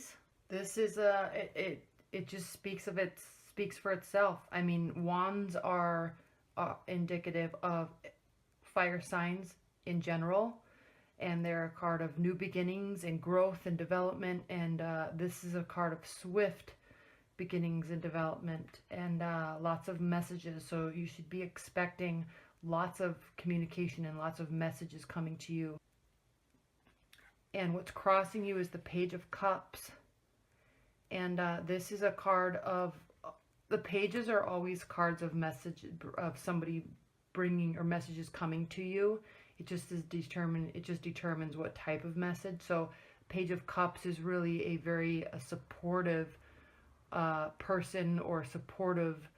Aries. This is it just speaks for itself. I mean, wands are indicative of fire signs in general, and they're a card of new beginnings and growth and development, and this is a card of swift beginnings and development, and lots of messages. So you should be expecting lots of communication and lots of messages coming to you. And what's crossing you is the Page of Cups, and this is a card of, the pages are always cards of message, of somebody bringing, or messages coming to you. It just determines what type of message. So Page of Cups is really a very supportive person, or supportive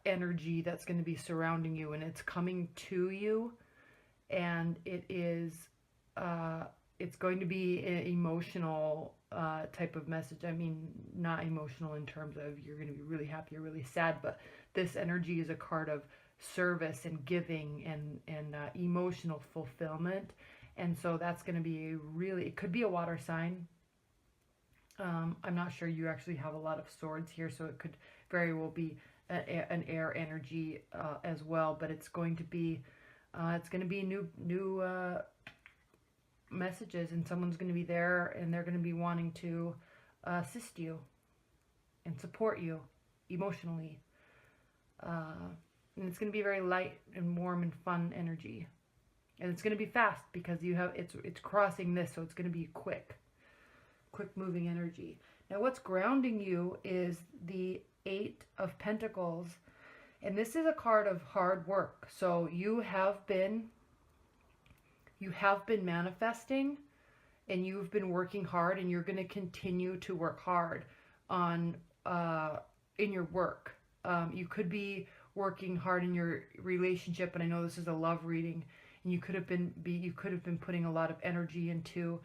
energy that's going to be surrounding you, and it's coming to you, and it is it's going to be an emotional type of message. I mean, not emotional in terms of you're going to be really happy or really sad, but this energy is a card of service and giving and emotional fulfillment. And so that's going to be a really, it could be a water sign. I'm not sure, you actually have a lot of swords here, so it could very well be an air energy as well. But it's going to be new messages, and someone's going to be there, and they're going to be wanting to assist you and support you emotionally. And it's going to be very light and warm and fun energy, and it's going to be fast because you have it's crossing this, so it's going to be quick moving energy. Now what's grounding you is the Eight of Pentacles, and this is a card of hard work. So you have been manifesting, and you've been working hard, and you're going to continue to work hard on in your work. You could be working hard in your relationship, and I know this is a love reading, and you could have been putting a lot of energy into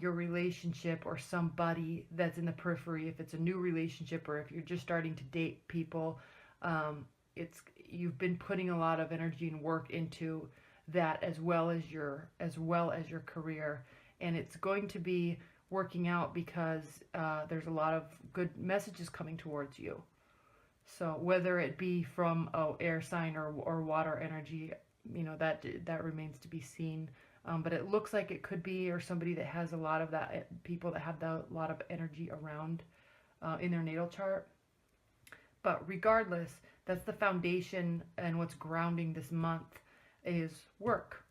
your relationship, or somebody that's in the periphery. If it's a new relationship, or if you're just starting to date people, you've been putting a lot of energy and work into that, as well as your career, and it's going to be working out because there's a lot of good messages coming towards you. So whether it be from air sign or water energy, you know, that remains to be seen. But it looks like it could be, or somebody that has a lot of that, people that have a lot of energy around in their natal chart. But regardless, that's the foundation, and what's grounding this month is work.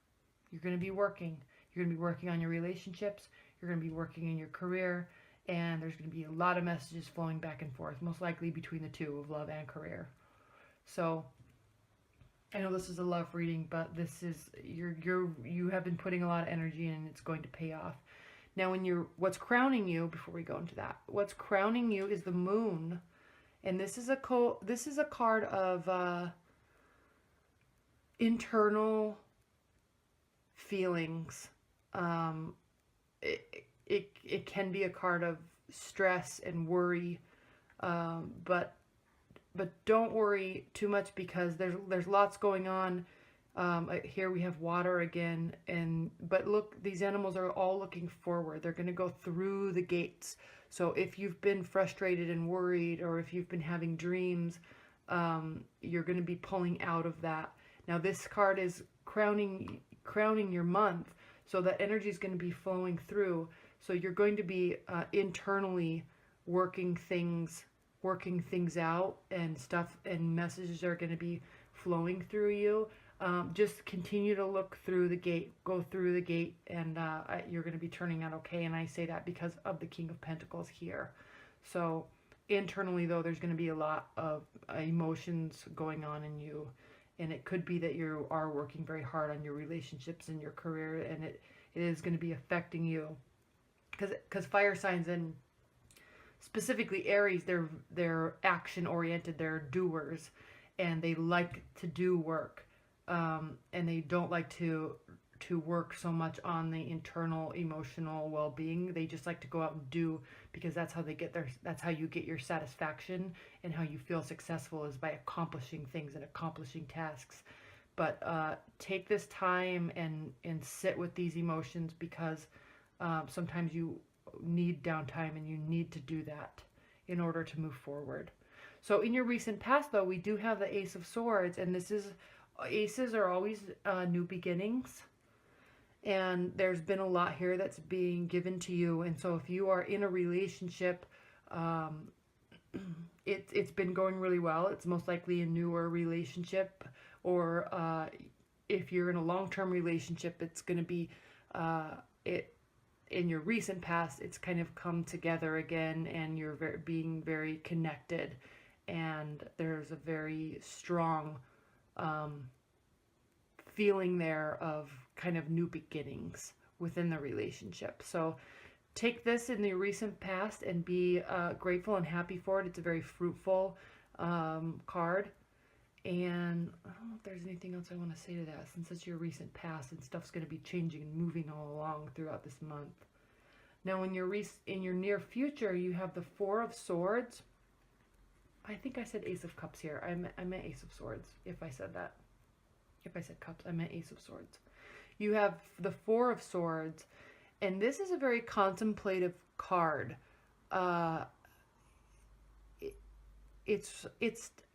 You're going to be working. You're going to be working on your relationships. You're going to be working in your career, and there's going to be a lot of messages flowing back and forth, most likely between the two, of love and career. So I know this is a love reading, but this is you have been putting a lot of energy in, and it's going to pay off. Now, what's crowning you, before we go into that, what's crowning you is the Moon, and this is a card of internal feelings. It can be a card of stress and worry, but don't worry too much, because there's lots going on. Here we have water again, but look, these animals are all looking forward. They're going to go through the gates. So if you've been frustrated and worried, or if you've been having dreams, you're going to be pulling out of that. Now this card is crowning your month, so that energy is going to be flowing through. So you're going to be internally working things out, and stuff and messages are going to be flowing through you. Just continue to look through the gate, go through the gate, and you're going to be turning out okay. And I say that because of the King of Pentacles here. So internally, though, there's going to be a lot of emotions going on in you, and it could be that you are working very hard on your relationships and your career, and it is going to be affecting you, because fire signs, and specifically Aries, they're action oriented, they're doers, and they like to do work, and they don't like to work so much on the internal emotional well-being. They just like to go out and do, because that's how you get your satisfaction, and how you feel successful is by accomplishing things and accomplishing tasks. But take this time and sit with these emotions, because sometimes need downtime, and you need to do that in order to move forward. So in your recent past, though, we do have the Ace of Swords, and this is, aces are always new beginnings. And there's been a lot here that's being given to you. And so if you are in a relationship, it's been going really well. It's most likely a newer relationship. Or if you're in a long-term relationship, it's going to be, in your recent past, it's kind of come together again, and you're being very connected. And there's a very strong feeling there of kind of new beginnings within the relationship. So take this in the recent past and be grateful and happy for it. It's a very fruitful card. And I don't know if there's anything else I want to say to that, since it's your recent past and stuff's going to be changing and moving all along throughout this month. Now in your near future, you have the Four of Swords. I think I said Ace of Cups here. I meant Ace of Swords if I said that. If I said Cups, I meant Ace of Swords. You have the Four of Swords, and this is a very contemplative card. It's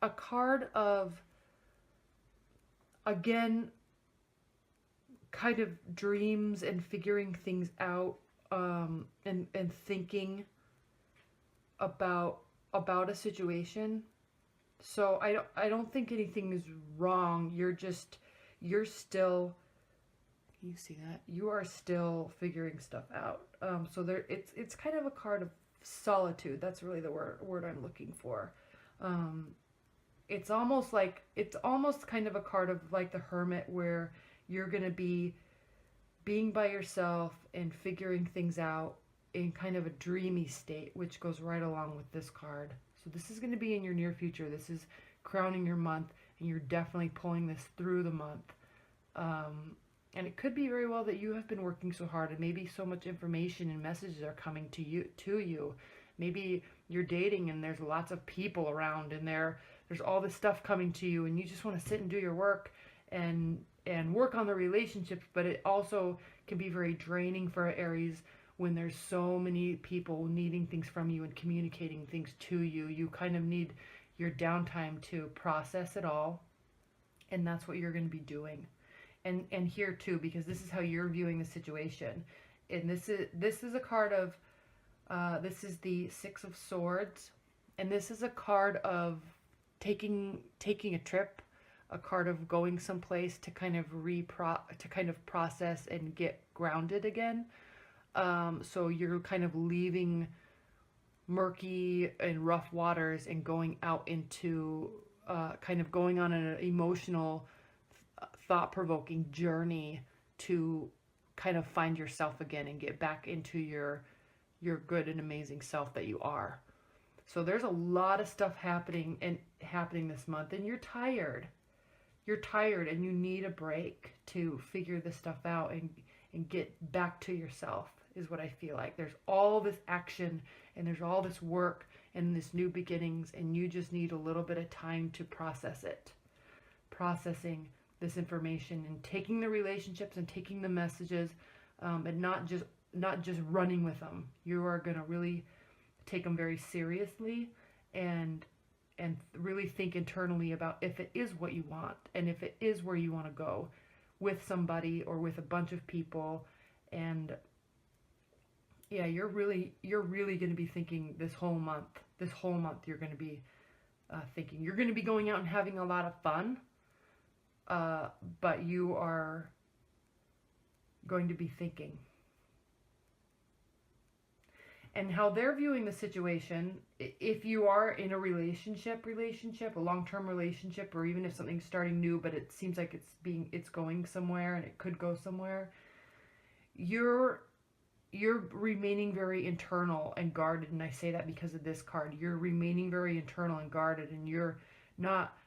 a card of, again, kind of dreams and figuring things out, and thinking about a situation. So I don't think anything is wrong. You're still, can you see that? You are still figuring stuff out. So it's kind of a card of solitude. That's really the word I'm looking for. It's almost kind of a card of like the Hermit, where you're going to be being by yourself and figuring things out in kind of a dreamy state, which goes right along with this card. So this is going to be in your near future. This is crowning your month, and you're definitely pulling this through the month. And it could be very well that you have been working so hard, and maybe so much information and messages are coming to you. Maybe you're dating and there's lots of people around, and there's all this stuff coming to you, and you just want to sit and do your work and work on the relationships. But it also can be very draining for Aries when there's so many people needing things from you and communicating things to you. You kind of need your downtime to process it all, and that's what you're going to be doing. And here too, because this is how you're viewing the situation. And this is a card of, this is the Six of Swords, and this is a card of taking a trip, a card of going someplace to kind of process and get grounded again. So you're kind of leaving murky and rough waters and going out into kind of going on an emotional, thought-provoking journey to kind of find yourself again and get back into your good and amazing self that you are. So there's a lot of stuff happening this month, and you're tired. You're tired, and you need a break to figure this stuff out and get back to yourself, is what I feel like. There's all this action, and there's all this work and this new beginnings, and you just need a little bit of time to process it. Processing this information and taking the relationships and taking the messages, and not just running with them. You are going to really take them very seriously and really think internally about if it is what you want, and if it is where you want to go with somebody or with a bunch of people. And yeah, you're really going to be thinking this whole month you're going to be thinking. You're going to be going out and having a lot of fun, but you are going to be thinking. And how they're viewing the situation, if you are in a relationship, a long-term relationship, or even if something's starting new, but it seems like it's going somewhere and it could go somewhere, you're remaining very internal and guarded. And I say that because of this card. You're remaining very internal and guarded, and you're not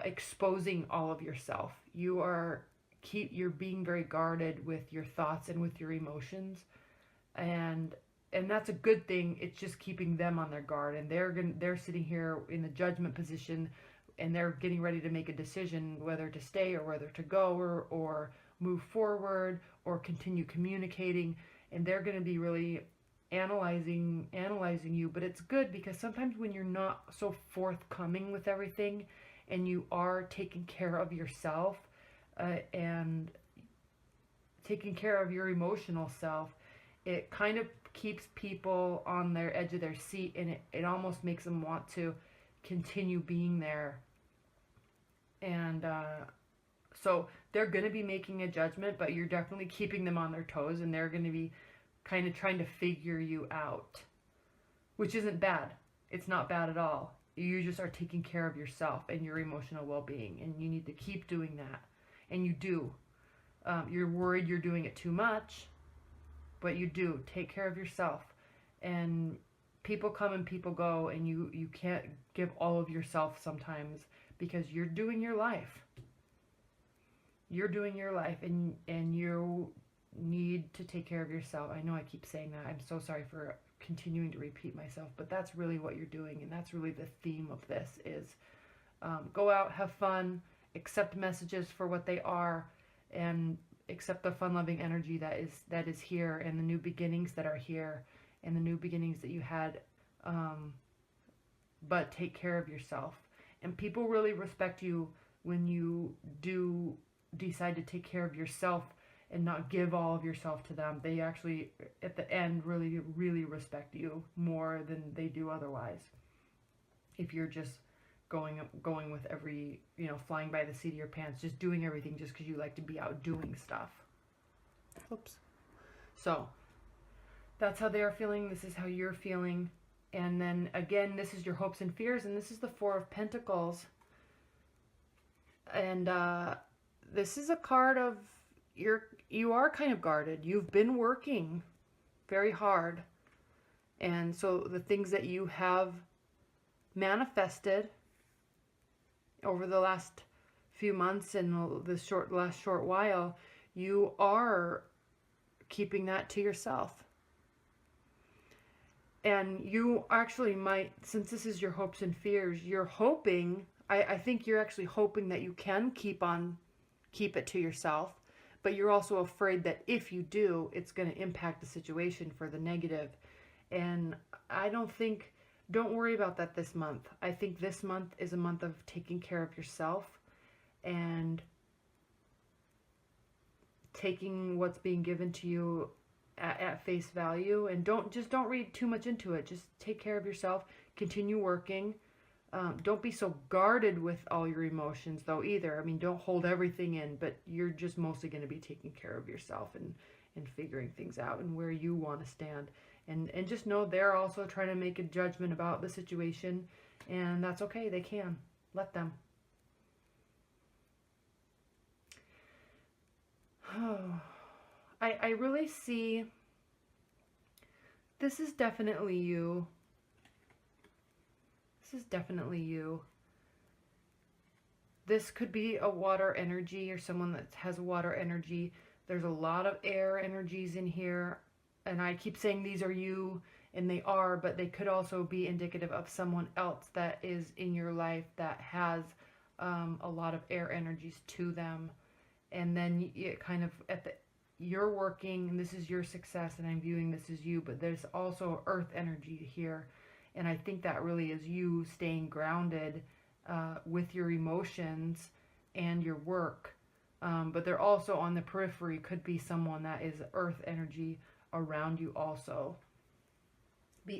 exposing all of yourself. You're being very guarded with your thoughts and with your emotions, and that's a good thing. It's just keeping them on their guard, and they're sitting here in the judgment position, and they're getting ready to make a decision whether to stay or whether to go or move forward or continue communicating. And they're going to be really analyzing you, but it's good because sometimes when you're not so forthcoming with everything and you are taking care of yourself and taking care of your emotional self, it kind of keeps people on their edge of their seat, and it almost makes them want to continue being there. And so they're going to be making a judgment, but you're definitely keeping them on their toes, and they're going to be kind of trying to figure you out, which isn't bad. It's not bad at all. You just are taking care of yourself and your emotional well-being, and you need to keep doing that. And you do. You're worried you're doing it too much, but you do. Take care of yourself. And people come and people go, and you can't give all of yourself sometimes because you're doing your life. You're doing your life, and you need to take care of yourself. I know I keep saying that. I'm so sorry for continuing to repeat myself, but that's really what you're doing, and that's really the theme of this is go out, have fun, accept messages for what they are, and accept the fun-loving energy that is here, and the new beginnings that are here, and the new beginnings that you had, but take care of yourself. And people really respect you when you do decide to take care of yourself and not give all of yourself to them. They actually, at the end, really, really respect you more than they do otherwise. If you're just going with every, flying by the seat of your pants, just doing everything just because you like to be out doing stuff. Oops. So, that's how they are feeling. This is how you're feeling. And then, again, this is your hopes and fears, and this is the Four of Pentacles. And, this is a card of you are kind of guarded. You've been working very hard. And so the things that you have manifested over the last few months and the last short while, you are keeping that to yourself. And you actually might, since this is your hopes and fears, you're hoping, I think you're actually hoping that you can keep it to yourself, but you're also afraid that if you do, it's going to impact the situation for the negative. And don't worry about that this month. I think this month is a month of taking care of yourself and taking what's being given to you at face value. And don't read too much into it. Just take care of yourself, continue working. Don't be so guarded with all your emotions, though, either. I mean, don't hold everything in, but you're just mostly going to be taking care of yourself and figuring things out and where you want to stand. And just know they're also trying to make a judgment about the situation, and that's okay. They can. Let them. I really see this is definitely you. This is definitely you. This could be a water energy or someone that has water energy. There's a lot of air energies in here. And I keep saying these are you, and they are, but they could also be indicative of someone else that is in your life that has a lot of air energies to them. And then it kind of, you're working, and this is your success, and I'm viewing this as you, but there's also earth energy here. And I think that really is you staying grounded with your emotions and your work. But they're also on the periphery, could be someone that is earth energy around you also.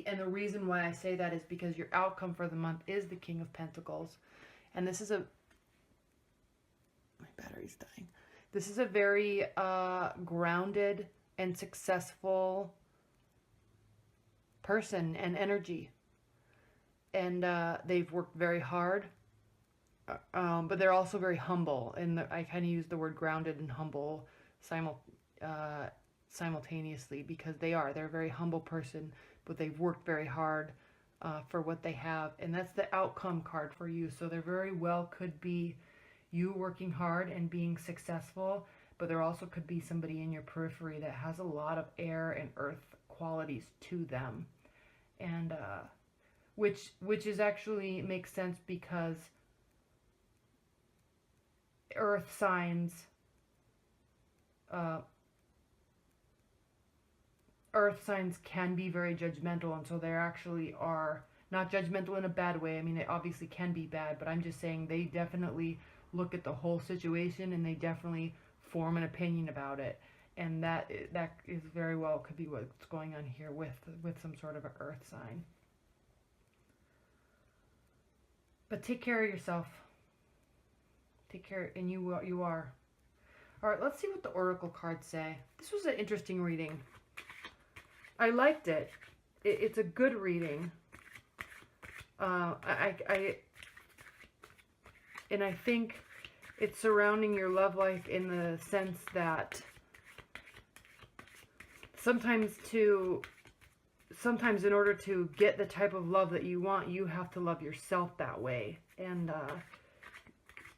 And the reason why I say that is because your outcome for the month is the King of Pentacles. And this is my battery's dying. This is a very grounded and successful person and energy. And they've worked very hard, but they're also very humble. And I kind of use the word grounded and humble simultaneously, because they're a very humble person, but they've worked very hard for what they have. And that's the outcome card for you. So there very well could be you working hard and being successful, but there also could be somebody in your periphery that has a lot of air and earth qualities to them. And which is actually makes sense, because earth signs earth signs can be very judgmental, and so they actually are not judgmental in a bad way. I mean, it obviously can be bad, but I'm just saying they definitely look at the whole situation and they definitely form an opinion about it. And that is very well could be what's going on here with some sort of an earth sign. But take care of yourself. Take care, and you are. All right, let's see what the oracle cards say. This was an interesting reading. I liked it. It's a good reading. And I think it's surrounding your love life in the sense that sometimes in order to get the type of love that you want, you have to love yourself that way. And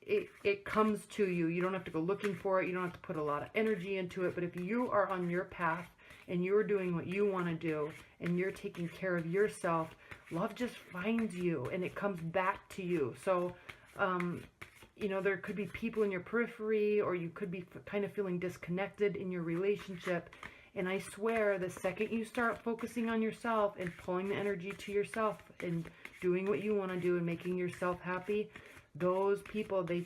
it comes to you. You don't have to go looking for it. You don't have to put a lot of energy into it. But if you are on your path and you're doing what you want to do and you're taking care of yourself, love just finds you and it comes back to you. So, you know, there could be people in your periphery, or you could be kind of feeling disconnected in your relationship. And I swear, the second you start focusing on yourself and pulling the energy to yourself and doing what you want to do and making yourself happy, those people, they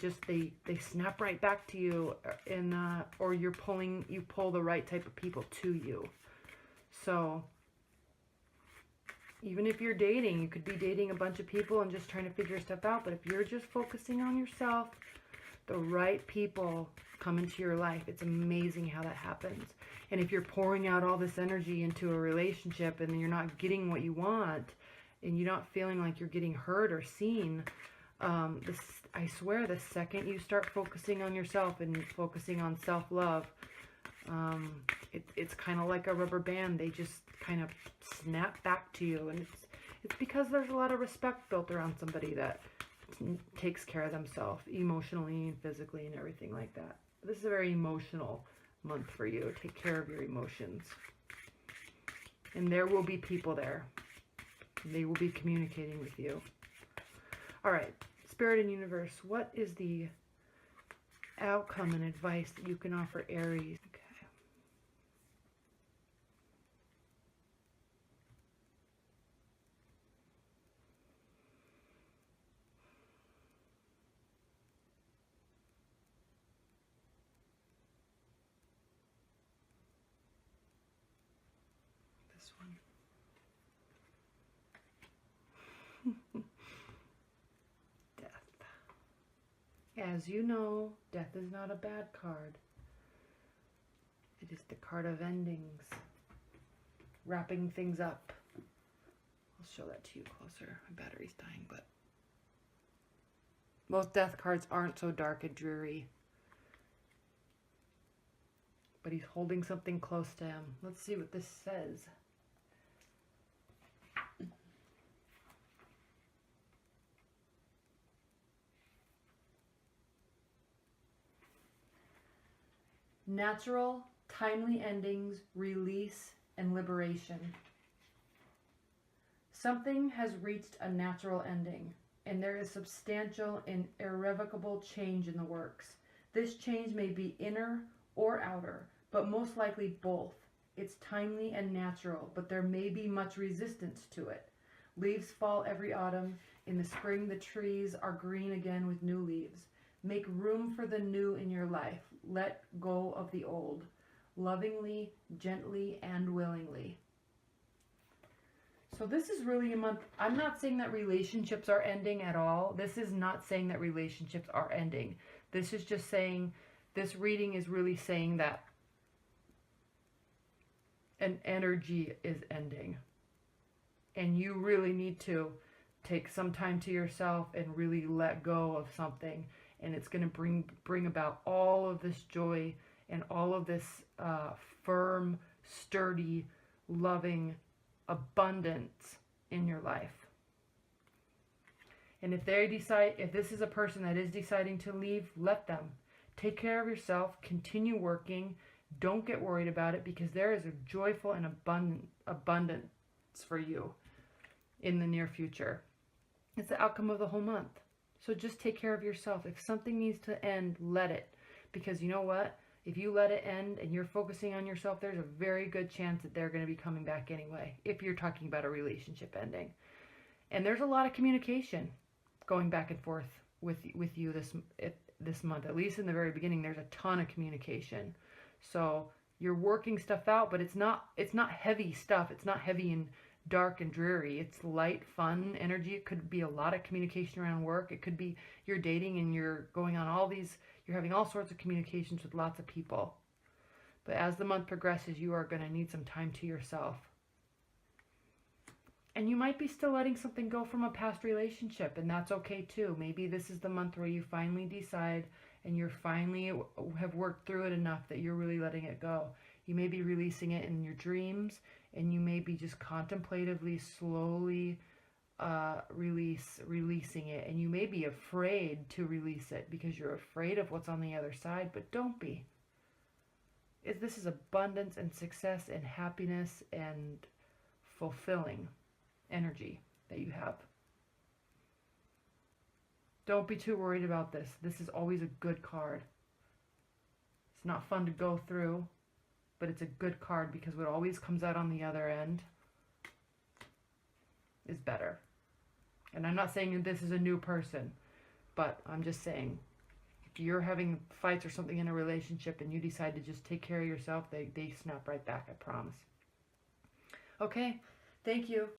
snap right back to you, and or you pull the right type of people to you. So even if you're dating, you could be dating a bunch of people and just trying to figure stuff out. But if you're just focusing on yourself, the right people come into your life. It's amazing how that happens. And if you're pouring out all this energy into a relationship and you're not getting what you want, and you're not feeling like you're getting heard or seen, I swear, the second you start focusing on yourself and focusing on self-love, it's kind of like a rubber band. They just kind of snap back to you. And it's because there's a lot of respect built around somebody that takes care of themselves emotionally and physically and everything like that. This is a very emotional month for you. Take care of your emotions. And there will be people there. They will be communicating with you. All right. Spirit and universe, what is the outcome and advice that you can offer Aries? Okay. This one. As you know, death is not a bad card. It is the card of endings, wrapping things up. I'll show that to you closer. My battery's dying, but most death cards aren't so dark and dreary. But he's holding something close to him. Let's see what this says. Natural, timely endings, release, and liberation. Something has reached a natural ending, and there is substantial and irrevocable change in the works. This change may be inner or outer, but most likely both. It's timely and natural, but there may be much resistance to it. Leaves fall every autumn. In the spring, the trees are green again with new leaves. Make room for the new in your life. Let go of the old, lovingly, gently, and willingly. So this is really a month. I'm not saying that relationships are ending at all. This is not saying that relationships are ending. This is just saying, this reading is really saying that an energy is ending. And you really need to take some time to yourself and really let go of something. And it's going to bring about all of this joy and all of this firm, sturdy, loving abundance in your life. And if this is a person that is deciding to leave, let them. Take care of yourself. Continue working. Don't get worried about it, because there is a joyful and abundance for you in the near future. It's the outcome of the whole month. So just take care of yourself. If something needs to end, let it. Because you know what? If you let it end and you're focusing on yourself, there's a very good chance that they're going to be coming back anyway, if you're talking about a relationship ending. And there's a lot of communication going back and forth with you this month. At least in the very beginning, there's a ton of communication. So you're working stuff out, but it's not heavy stuff. It's not heavy and dark and dreary. It's light, fun energy. It could be a lot of communication around work. It could be you're dating and you're going on you're having all sorts of communications with lots of people. But as the month progresses, you are going to need some time to yourself. And you might be still letting something go from a past relationship, and that's okay too. Maybe this is the month where you finally decide and you're finally have worked through it enough that you're really letting it go. You may be releasing it in your dreams, and you may be just contemplatively, slowly releasing it. And you may be afraid to release it because you're afraid of what's on the other side, but don't be. This is abundance and success and happiness and fulfilling energy that you have. Don't be too worried about this. This is always a good card. It's not fun to go through, but it's a good card because what always comes out on the other end is better. And I'm not saying this is a new person, but I'm just saying if you're having fights or something in a relationship and you decide to just take care of yourself, they snap right back, I promise. Okay, thank you.